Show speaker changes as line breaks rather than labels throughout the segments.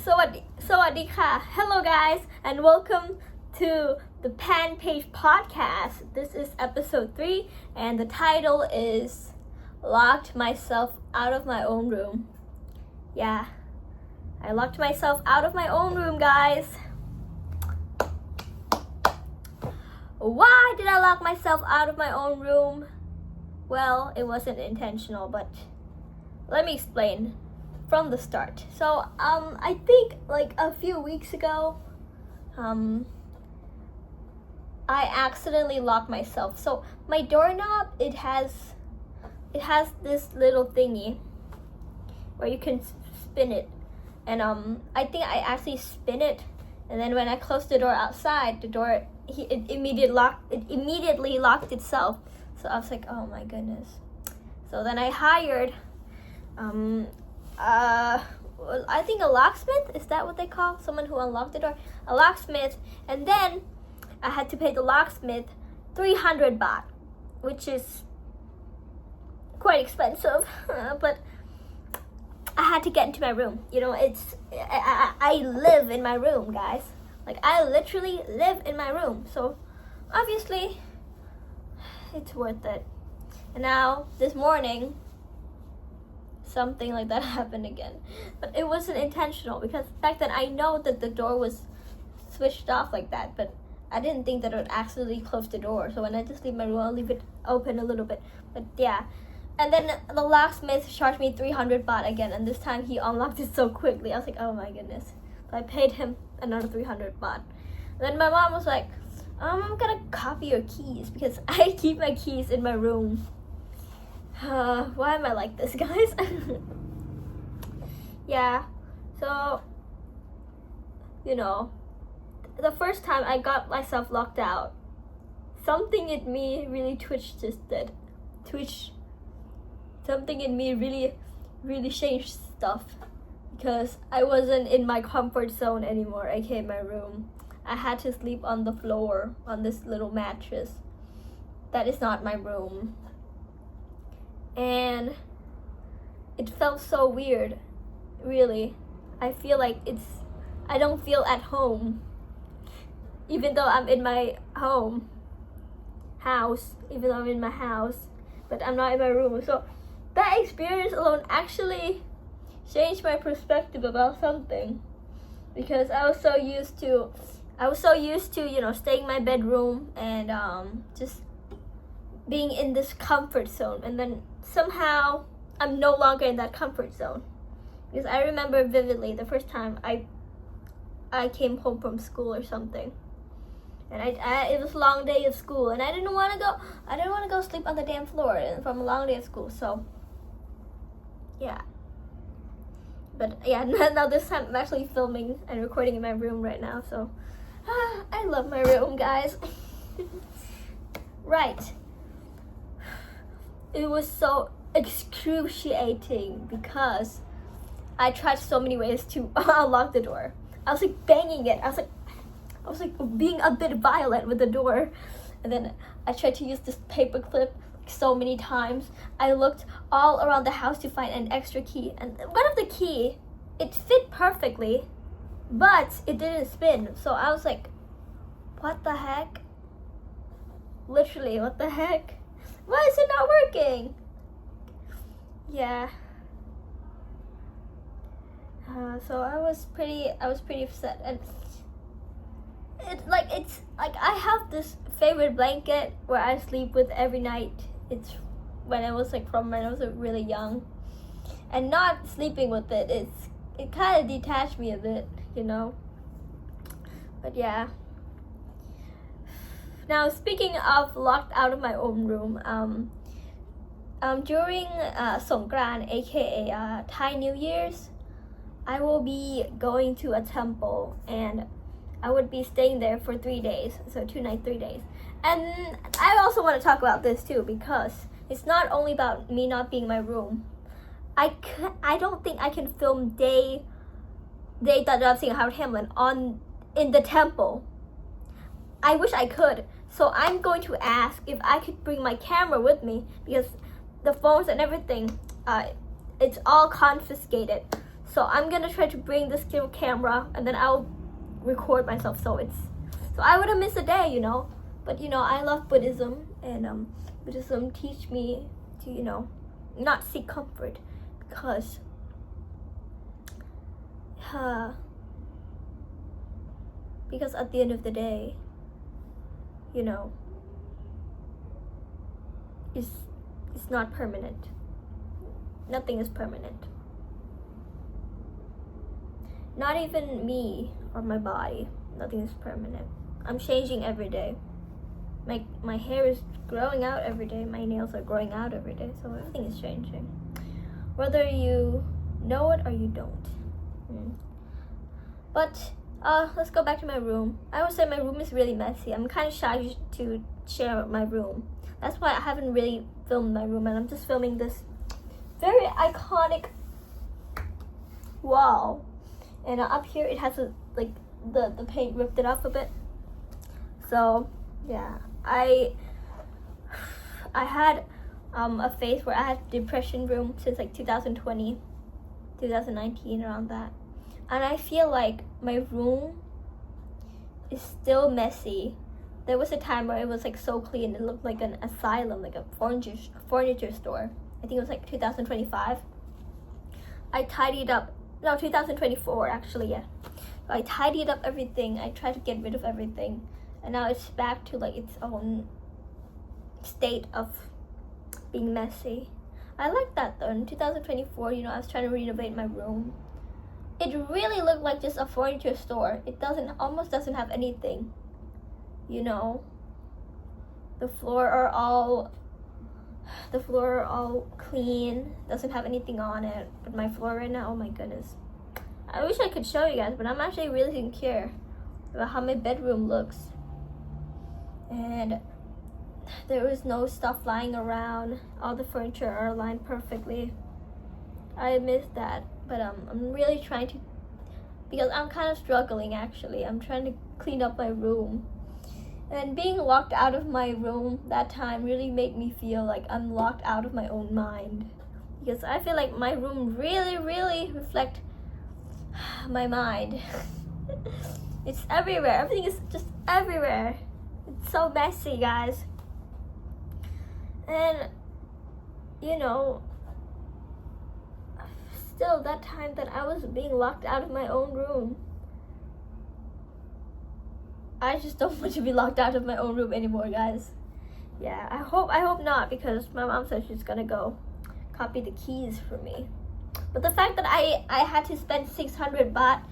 Sawadika. Hello guys and welcome to the Pan Page Podcast. This is episode 3 and the title is Locked Myself Out of My Own Room. Yeah, I locked myself out of my own room, guys. Why did I lock myself out of my own room? Well, it wasn't intentional, but let me explain from the start. So, I think like a few weeks ago, I accidentally locked myself. So my doorknob, it has this little thingy where you can spin it, and I think I actually spin it, and then when I closed the door outside, it immediately locked itself. So I was like, oh my goodness. So then I hired I think a locksmith, is that what they call someone who unlocked the door? A locksmith, and then I had to pay the locksmith 300 baht, which is quite expensive, but I had to get into my room. You know, I live in my room, guys. Like, I literally live in my room, so obviously it's worth it. And now this morning something like that happened again, but it wasn't intentional, because back then I know that the door was switched off like that, but I didn't think that it would accidentally close the door. So when I just leave my room, I'll leave it open a little bit. But yeah, and then the locksmith charged me 300 baht again, and this time he unlocked it so quickly. I was like, oh my goodness. So I paid him another 300 baht. And then my mom was like, I'm gonna copy your keys, because I keep my keys in my room. Why am I like this, guys? Yeah, so, you know, the first time I got myself locked out, something in me really twitched. Something in me really changed stuff, because I wasn't in my comfort zone anymore. aka my room. I had to sleep on the floor on this little mattress. That is not my room. And it felt so weird, really. I feel like I don't feel at home, even though I'm in my house, but I'm not in my room. So that experience alone actually changed my perspective about something, because I was so used to, you know, staying in my bedroom and just being in this comfort zone, and then somehow I'm no longer in that comfort zone. Because I remember vividly the first time I came home from school or something, and it was a long day of school, and I didn't want to go sleep on the damn floor from a long day of school. So yeah, but yeah, now this time I'm actually filming and recording in my room right now. So I love my room, guys. Right. It was so excruciating because I tried so many ways to unlock the door. I was like banging it. I was like being a bit violent with the door. And then I tried to use this paper clip so many times. I looked all around the house to find an extra key. And one of the key, it fit perfectly, but it didn't spin. So I was like, what the heck? Literally, what the heck? Why is it not working? Yeah. So I was pretty upset, and it's like I have this favorite blanket where I sleep with every night. It's when I was really young, and not sleeping with it kind of detached me a bit, you know. But yeah. Now, speaking of locked out of my own room, during Songkran, aka Thai New Year's, I will be going to a temple, and I would be staying there for 3 days, so 2 nights, 3 days. And I also want to talk about this too, because it's not only about me not being in my room. I don't think I can film Day Dancing Howard Hamlin in the temple. I wish I could. So I'm going to ask if I could bring my camera with me, because the phones and everything, it's all confiscated. So I'm gonna try to bring this camera, and then I'll record myself. So I wouldn't miss a day, you know. But I love Buddhism, and Buddhism teach me to not seek comfort, because at the end of the day, it's not permanent. Nothing is permanent. Not even me or my body. Nothing is permanent. I'm changing every day. My hair is growing out every day. My nails are growing out every day. So everything is changing, whether you know it or you don't. But let's go back to my room. I would say my room is really messy. I'm kind of shy to share my room. That's why I haven't really filmed my room, and I'm just filming this very iconic wall. And up here it has the paint ripped it off a bit. So yeah, I had a phase where I had depression room since 2020, 2019, around that. And I feel like my room is still messy. There was a time where it was so clean, it looked like an asylum, like a furniture store. I think it was 2025. I tidied up, no, 2024 actually, yeah. So I tidied up everything. I tried to get rid of everything, and now it's back to its own state of being messy. I like that though. In 2024, I was trying to renovate my room. It really looked like just a furniture store. It almost doesn't have anything. The floor are all clean. Doesn't have anything on it. But my floor right now, oh my goodness. I wish I could show you guys, but I'm actually really insecure about how my bedroom looks. And there is no stuff lying around. All the furniture are aligned perfectly. I miss that, but I'm really trying to, because I'm kind of struggling actually. I'm trying to clean up my room. And being locked out of my room that time really made me feel like I'm locked out of my own mind. Because I feel like my room really, really reflects my mind. It's everywhere. Everything is just everywhere. It's so messy, guys. And still that time that I was being locked out of my own room, I just don't want to be locked out of my own room anymore, guys. Yeah, I hope not, because my mom said she's gonna go copy the keys for me. But the fact that I had to spend 600 baht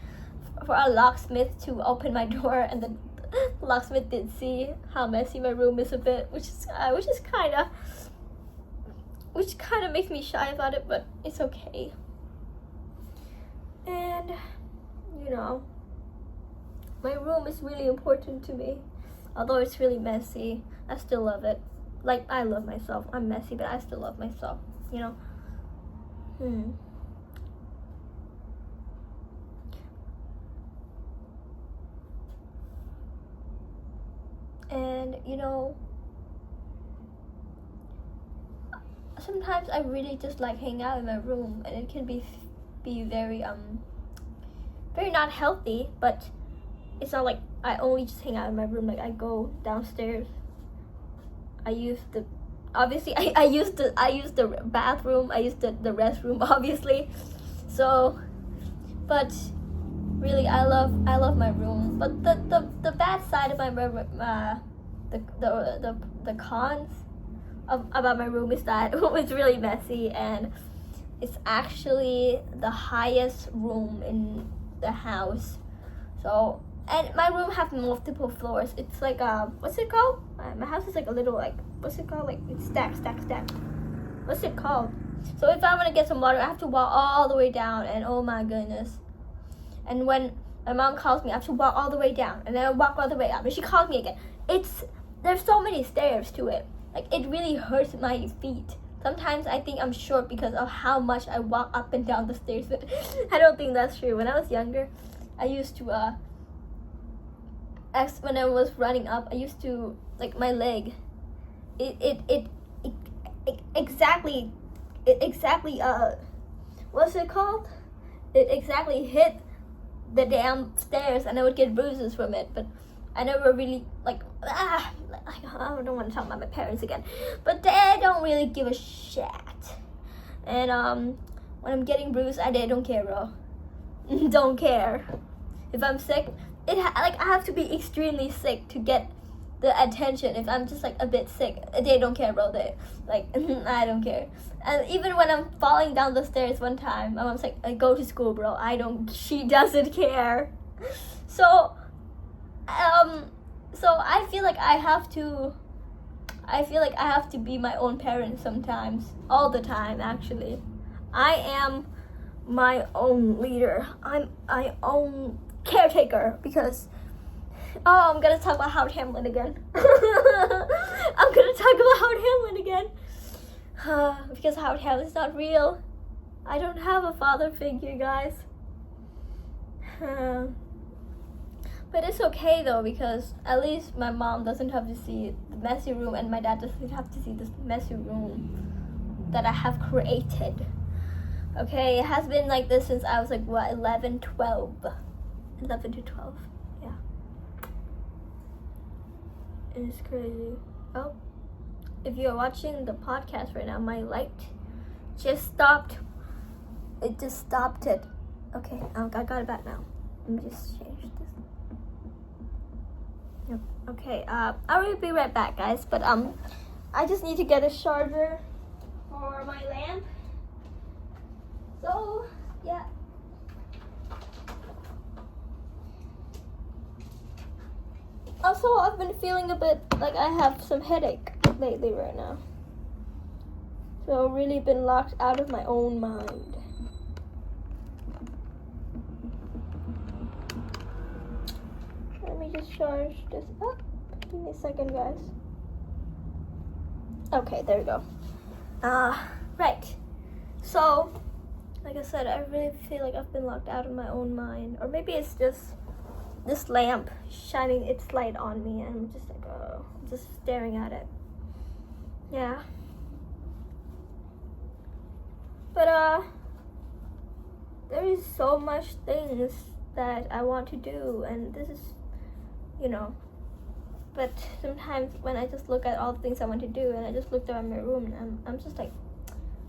for a locksmith to open my door, and the locksmith did see how messy my room is a bit, which kind of makes me shy about it, but it's okay. And my room is really important to me. Although it's really messy, I still love it. I love myself. I'm messy, but I still love myself, And sometimes I really just hang out in my room, and it can be very very not healthy, but it's not like I only just hang out in my room. I go downstairs. I use the bathroom. I use the restroom, obviously. So, but really, I love my room. But the bad side of my room, the cons about my room is that it's really messy, and it's actually the highest room in the house. So, and my room have multiple floors. It's what's it called? My house is a little what's it called? It's stack. What's it called? So if I want to get some water, I have to walk all the way down, and oh my goodness. And when my mom calls me, I have to walk all the way down, and then I walk all the way up, and she calls me again. There's so many stairs to it. It really hurts my feet. Sometimes I think I'm short because of how much I walk up and down the stairs, but I don't think that's true. When I was younger, I used to when I was running up, I used to my leg. It exactly what's it called? it exactly hit the damn stairs, and I would get bruises from it. But I never really I don't want to talk about my parents again, but they don't really give a shit. And when I'm getting bruised, they don't care, bro. Don't care. If I'm sick, I have to be extremely sick to get the attention. If I'm just a bit sick, they don't care, bro. They I don't care. And even when I'm falling down the stairs one time, my mom's like, I go to school, bro. She doesn't care. So I feel like I have to be my own parent sometimes, all the time actually. I am my own leader. I'm my own caretaker because I'm gonna talk about Howard Hamlin again. Because Howard Hamlin's not real. I don't have a father figure, guys. But it's okay though, because at least my mom doesn't have to see the messy room, and my dad doesn't have to see this messy room that I have created. Okay, it has been like this since I was 11 to 12. Yeah. It's crazy. Oh, if you're watching the podcast right now, my light just stopped. It just stopped it. Okay, I got it back now. Let me just change this. Yep. Okay, I will be right back, guys. But I just need to get a charger for my lamp. So yeah. Also, I've been feeling a bit like I have some headache lately right now. So I've really been locked out of my own mind. Let me just charge this up. Give me a second, guys. Okay, there we go. Right. So, like I said, I really feel like I've been locked out of my own mind. Or maybe it's just this lamp shining its light on me, and I'm just just staring at it. Yeah. But there is so much things that I want to do, and this is, but sometimes when I just look at all the things I want to do, and I just looked around my room, and I'm just like,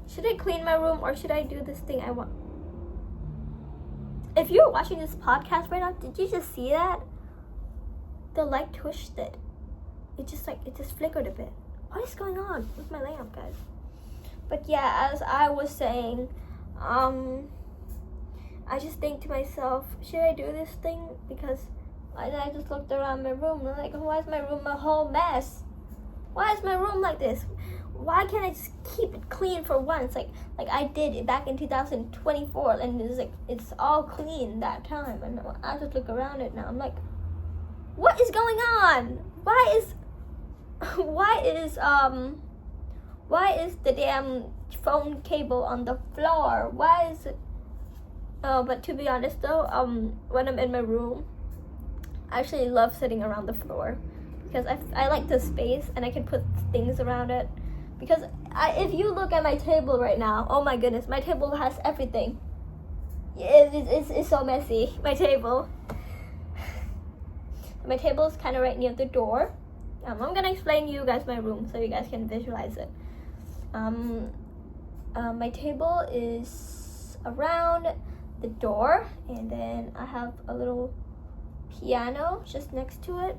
should I clean my room, or should I do this thing I want? If you're watching this podcast right now, did you just see that? The light twisted. It just flickered a bit. What is going on with my lamp, guys? But yeah, as I was saying, I just think to myself, should I do this thing? Because I just looked around my room, and I'm like, why is my room a whole mess? Why is my room like this? Why can't I just keep it clean for once, like I did back in 2024, and it's all clean that time, and I just look around it now. I'm like, what is going on? Why is the damn phone cable on the floor? Why is it? But to be honest though, when I'm in my room, I actually love sitting around the floor because I like the space, and I can put things around it. Because if you look at my table right now, oh my goodness, my table has everything. It's so messy, my table. My table is kind of right near the door. I'm going to explain to you guys my room so you guys can visualize it. My table is around the door, and then I have a little piano just next to it.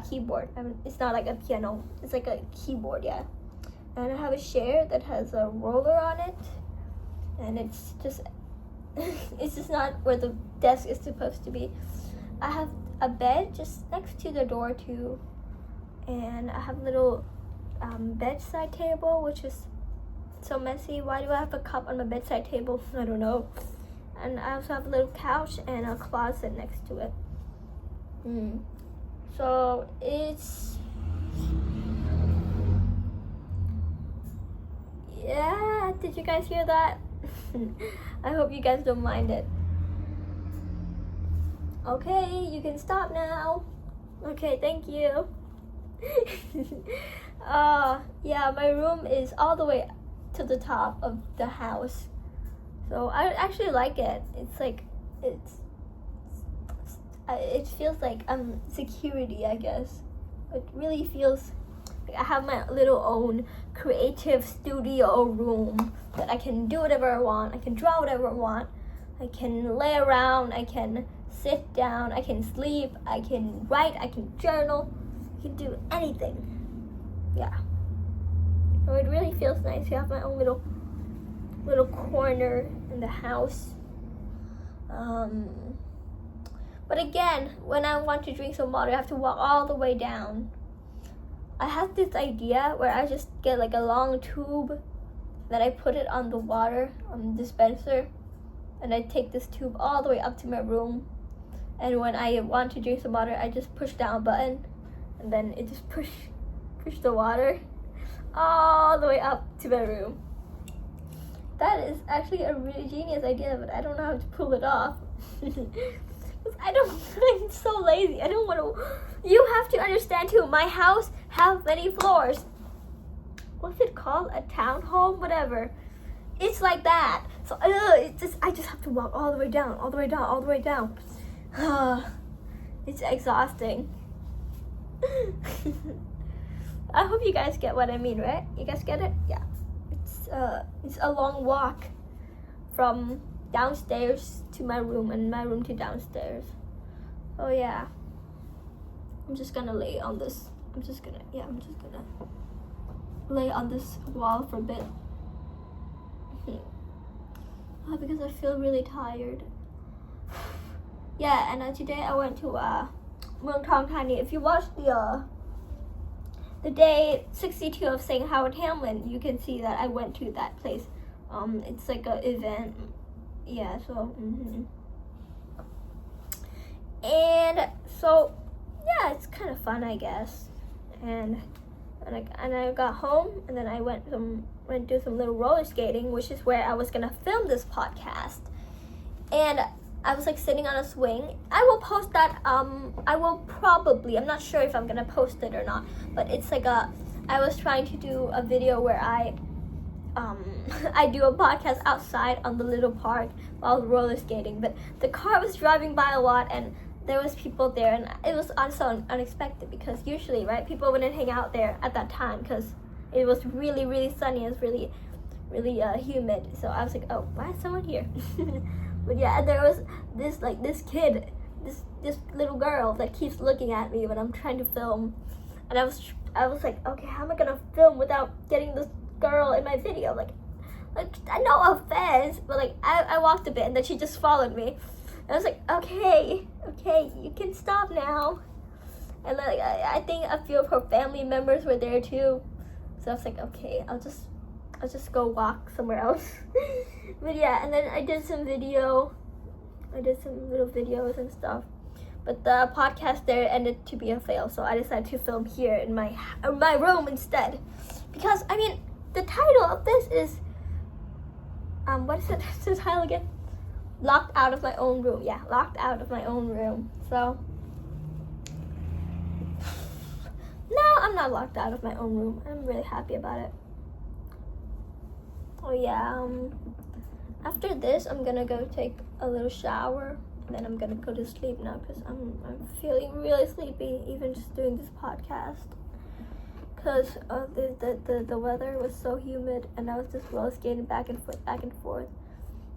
Keyboard. It's not like a piano. It's like a keyboard, yeah. And I have a chair that has a roller on it, and it's just not where the desk is supposed to be. I have a bed just next to the door too, and I have a little bedside table, which is so messy. Why do I have a cup on my bedside table? I don't know. And I also have a little couch and a closet next to it. So it's, yeah, did you guys hear that? I hope you guys don't mind it. Okay, you can stop now. Okay, thank you. Yeah, my room is all the way to the top of the house. So I actually like it. It's like it feels like security, I guess. It really feels like I have my little own creative studio room that I can do whatever I want. I can draw whatever I want. I can lay around. I can sit down. I can sleep. I can write. I can journal. I can do anything. Yeah. So it really feels nice to have my own little corner in the house. But again, when I want to drink some water, I have to walk all the way down. I have this idea where I just get like a long tube that I put it on the water dispenser, and I take this tube all the way up to my room. And when I want to drink some water, I just push down a button, and then it just push the water all the way up to my room. That is actually a really genius idea, but I don't know how to pull it off. I'm so lazy. I don't want to. You have to understand too, my house has many floors. What's it called? A townhome? Whatever. It's like that. So I just have to walk all the way down, all the way down, all the way down. It's exhausting. I hope you guys get what I mean, right? You guys get it? Yeah. It's a long walk from downstairs to my room and my room to downstairs. Oh yeah. I'm just gonna lay on this. I'm just gonna lay on this wall for a bit. Because I feel really tired. Yeah, and today I went to Muang Thong Thani. If you watched the day 62 of saying Howard Hamlin, you can see that I went to that place. It's like an event. Yeah, so and so yeah, it's kind of fun, I guess. And I got home, and then I went do some little roller skating, which is where I was gonna film this podcast. And I was like sitting on a swing. I will post that. I will probably. I'm not sure if I'm gonna post it or not. But it's like I was trying to do a video where I do a podcast outside on the little park while roller skating. But the car was driving by a lot, and there was people there, and it was also unexpected because usually, right, people wouldn't hang out there at that time because it was really, really sunny. It was really, really humid. So I was like, oh, why is someone here? But yeah, and there was this kid, this little girl that keeps looking at me when I'm trying to film, and I was like, okay, how am I gonna film without getting this girl in my video? Like no offense, but like I walked a bit, and then she just followed me. I was like, okay, you can stop now. And like I think a few of her family members were there too, so I was like, okay, I'll just go walk somewhere else. But yeah, and then I did some little videos and stuff. But the podcast there ended to be a fail, so I decided to film here in my room instead. Because I mean, the title of this is what is it? What's the title again? Locked out of my own room. Yeah, locked out of my own room. So no, I'm not locked out of my own room. I'm really happy about it. Oh yeah, after this I'm gonna go take a little shower, and then I'm gonna go to sleep now because I'm feeling really sleepy even just doing this podcast, because the weather was so humid, and I was just roller skating back and forth.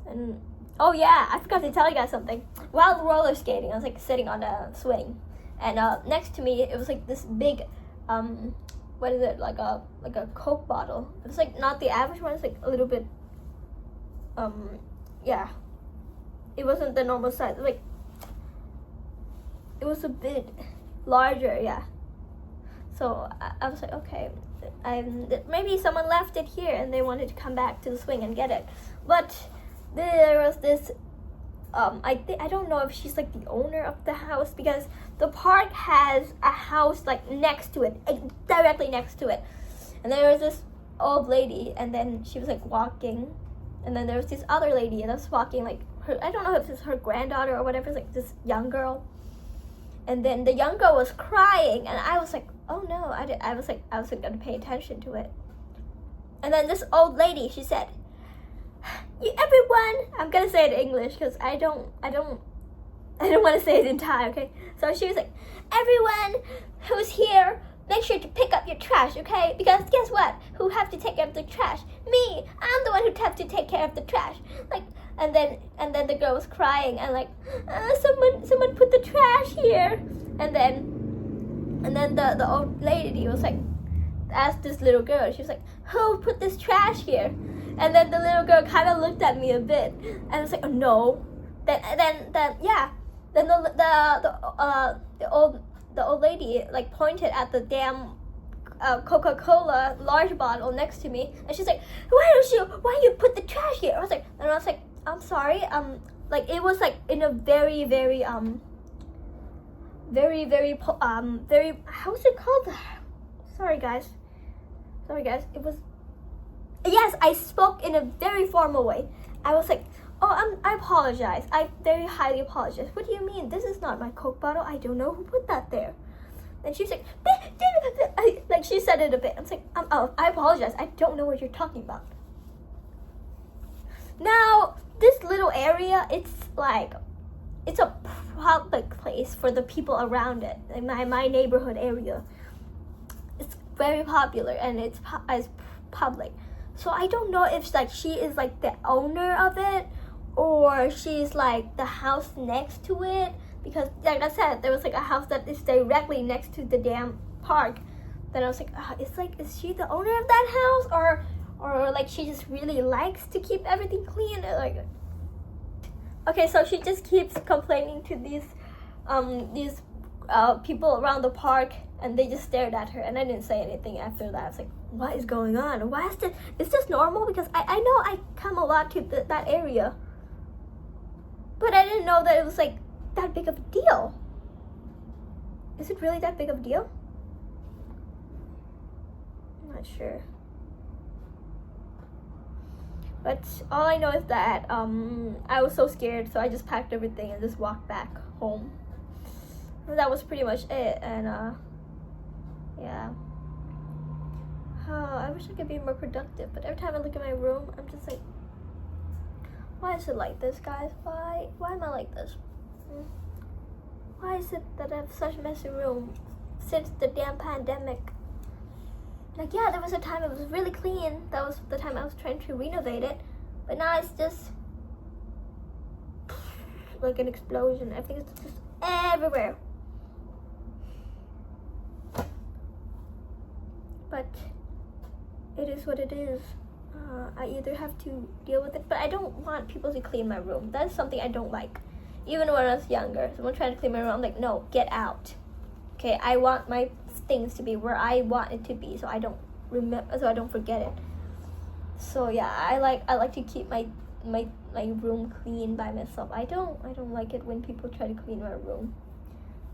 And oh yeah, I forgot to tell you guys something. While roller skating, I was like sitting on a swing, and next to me it was like this big what is it, like a Coke bottle. It was like not the average one, it's like a little bit yeah, it wasn't the normal size, like it was a bit larger, yeah. So I was like, okay, maybe someone left it here and they wanted to come back to the swing and get it. But there was this I don't know if she's like the owner of the house, because the park has a house like next to it, directly next to it. And there was this old lady, and then she was like walking, and then there was this other lady that was walking, like her, I don't know if it's her granddaughter or whatever, it's like this young girl. And then the young girl was crying, and I was like, oh no, I wasn't gonna pay attention to it. And then this old lady, she said, you everyone. I'm gonna say it in English because I don't want to say it in Thai. Okay, so she was like, everyone who's here, make sure to pick up your trash, okay? Because guess what? Who have to take care of the trash? Me. I'm the one who have to take care of the trash. Like, and then the girl was crying and like, someone put the trash here. And then the old lady was like, asked this little girl. She was like, who put this trash here? And then the little girl kind of looked at me a bit, and I was like, oh no. Then the old lady like pointed at the damn Coca-Cola large bottle next to me, and she's like, why you put the trash here? I was like, I'm sorry, like it was like in a very how's it called? Sorry guys, it was, yes, I spoke in a very formal way. I was like, oh, I apologize. I very highly apologize. What do you mean? This is not my Coke bottle. I don't know who put that there. And she's like, like she said it a bit. I'm like, oh, I apologize. I don't know what you're talking about. Now, this little area, it's a public place for the people around it. Like my neighborhood area. It's very popular and it's public. So I don't know if like she is like the owner of it, or she's like the house next to it, because like I said, there was like a house that is directly next to the damn park. Then I was like, is she the owner of that house, or like she just really likes to keep everything clean? Like, okay, so she just keeps complaining to these people around the park, and they just stared at her, and I didn't say anything after that. I was like, what is going on? Why is this normal? Because I know I come a lot to that area, but I didn't know that it was like that big of a deal. Is it really that big of a deal? I'm not sure. But all I know is that I was so scared, so I just packed everything and just walked back home. And that was pretty much it. And yeah. I wish I could be more productive, but every time I look at my room, I'm just like, why is it like this, guys? Why am I like this? Why is it that I have such a messy room since the damn pandemic? Like, yeah, there was a time it was really clean. That was the time I was trying to renovate it. But now it's just like an explosion. Everything is just everywhere. But it is what it is. I either have to deal with it, but I don't want people to clean my room. That's something I don't like. Even when I was younger, someone tried to clean my room, I'm like, no, get out. Okay, I want my things to be where I want it to be, so I don't forget it. So yeah, I like to keep my room clean by myself. I don't like it when people try to clean my room.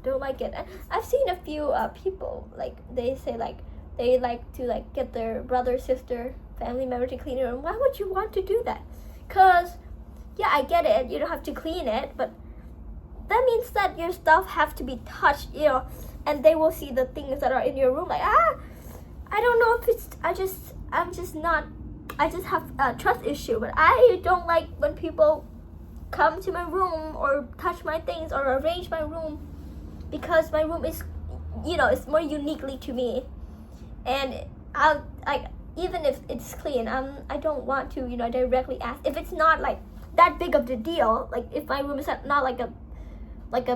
Don't like it. I've seen a few people, like they say like they like to like get their brother, sister, family member to clean your room. Why would you want to do that? Cause yeah, I get it. You don't have to clean it, but that means that your stuff have to be touched, you know, and they will see the things that are in your room. Like, I don't know if it's, I just have a trust issue, but I don't like when people come to my room or touch my things or arrange my room, because my room is, you know, it's more uniquely to me. And I'll, like, even if it's clean, I don't want to, you know, directly ask. If it's not like that big of the deal, like if my room is not like a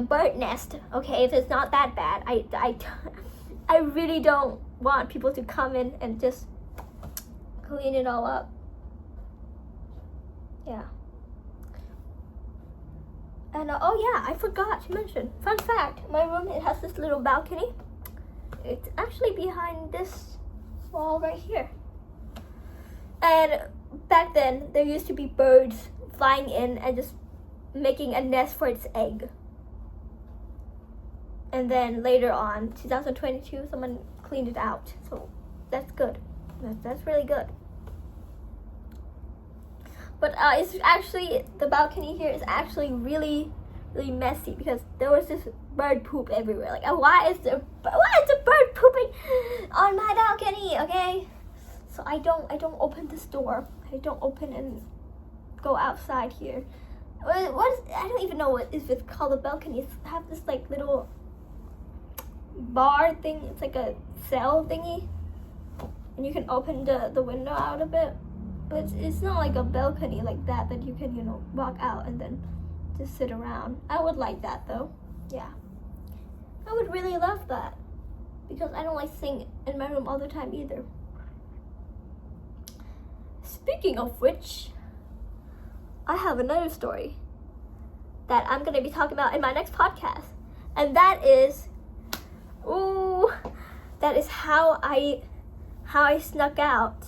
bird nest, okay, if it's not that bad, I really don't want people to come in and just clean it all up. Yeah. And oh yeah, I forgot to mention, fun fact, my room, it has this little balcony. It's actually behind this wall right here. And back then, there used to be birds flying in and just making a nest for its egg. And then later on, 2022, someone cleaned it out. So that's good. That's really good. But it's actually, the balcony here is actually really, really messy, because there was this bird poop everywhere. Like, why is a bird pooping on my balcony? Okay, so I don't open this door. I don't open and go outside here. I don't even know what is it called, a balcony. It's have this like little bar thing. It's like a cell thingy, and you can open the window out a bit, but it's not like a balcony like that you can, you know, walk out and then just sit around. I would like that though. Yeah, I would really love that, because I don't like sitting in my room all the time either. Speaking of which, I have another story that I'm gonna be talking about in my next podcast, and that is how I snuck out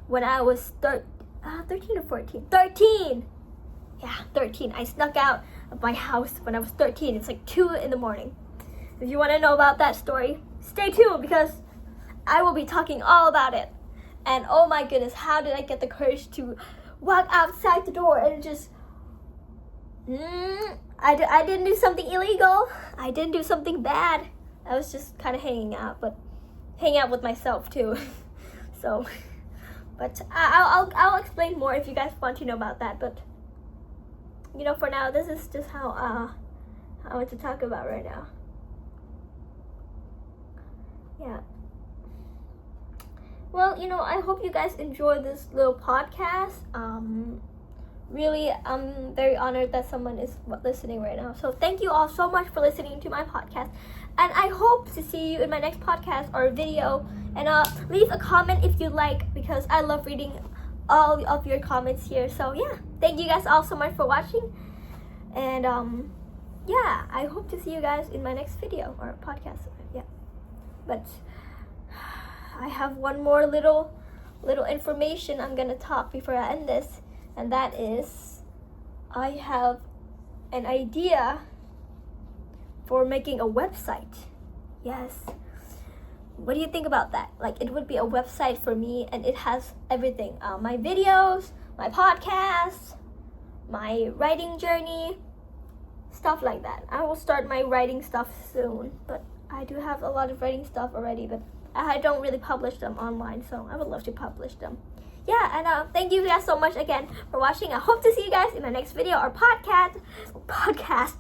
when I was 13 or 14. 13! Yeah, 13. I snuck out of my house when I was 13. It's like 2 in the morning. If you want to know about that story, stay tuned, because I will be talking all about it. And oh my goodness, how did I get the courage to walk outside the door and just I didn't do something illegal. I didn't do something bad. I was just kind of hanging out with myself too. So, but I'll explain more if you guys want to know about that. But you know, for now, this is just how I want to talk about right now. Yeah. Well, you know, I hope you guys enjoyed this little podcast. Really, I'm very honored that someone is listening right now. So thank you all so much for listening to my podcast. And I hope to see you in my next podcast or video. And leave a comment if you like, because I love reading all of your comments here. So yeah, thank you guys all so much for watching. And yeah, I hope to see you guys in my next video or podcast. Yeah. But I have one more little information I'm gonna talk before I end this, and that is I have an idea for making a website. Yes. What do you think about that? Like, it would be a website for me, and it has everything. My videos, my podcasts, my writing journey, stuff like that. I will start my writing stuff soon, but I do have a lot of writing stuff already, but I don't really publish them online, so I would love to publish them. Yeah, and thank you guys so much again for watching. I hope to see you guys in my next video or podcast. Bye, guys!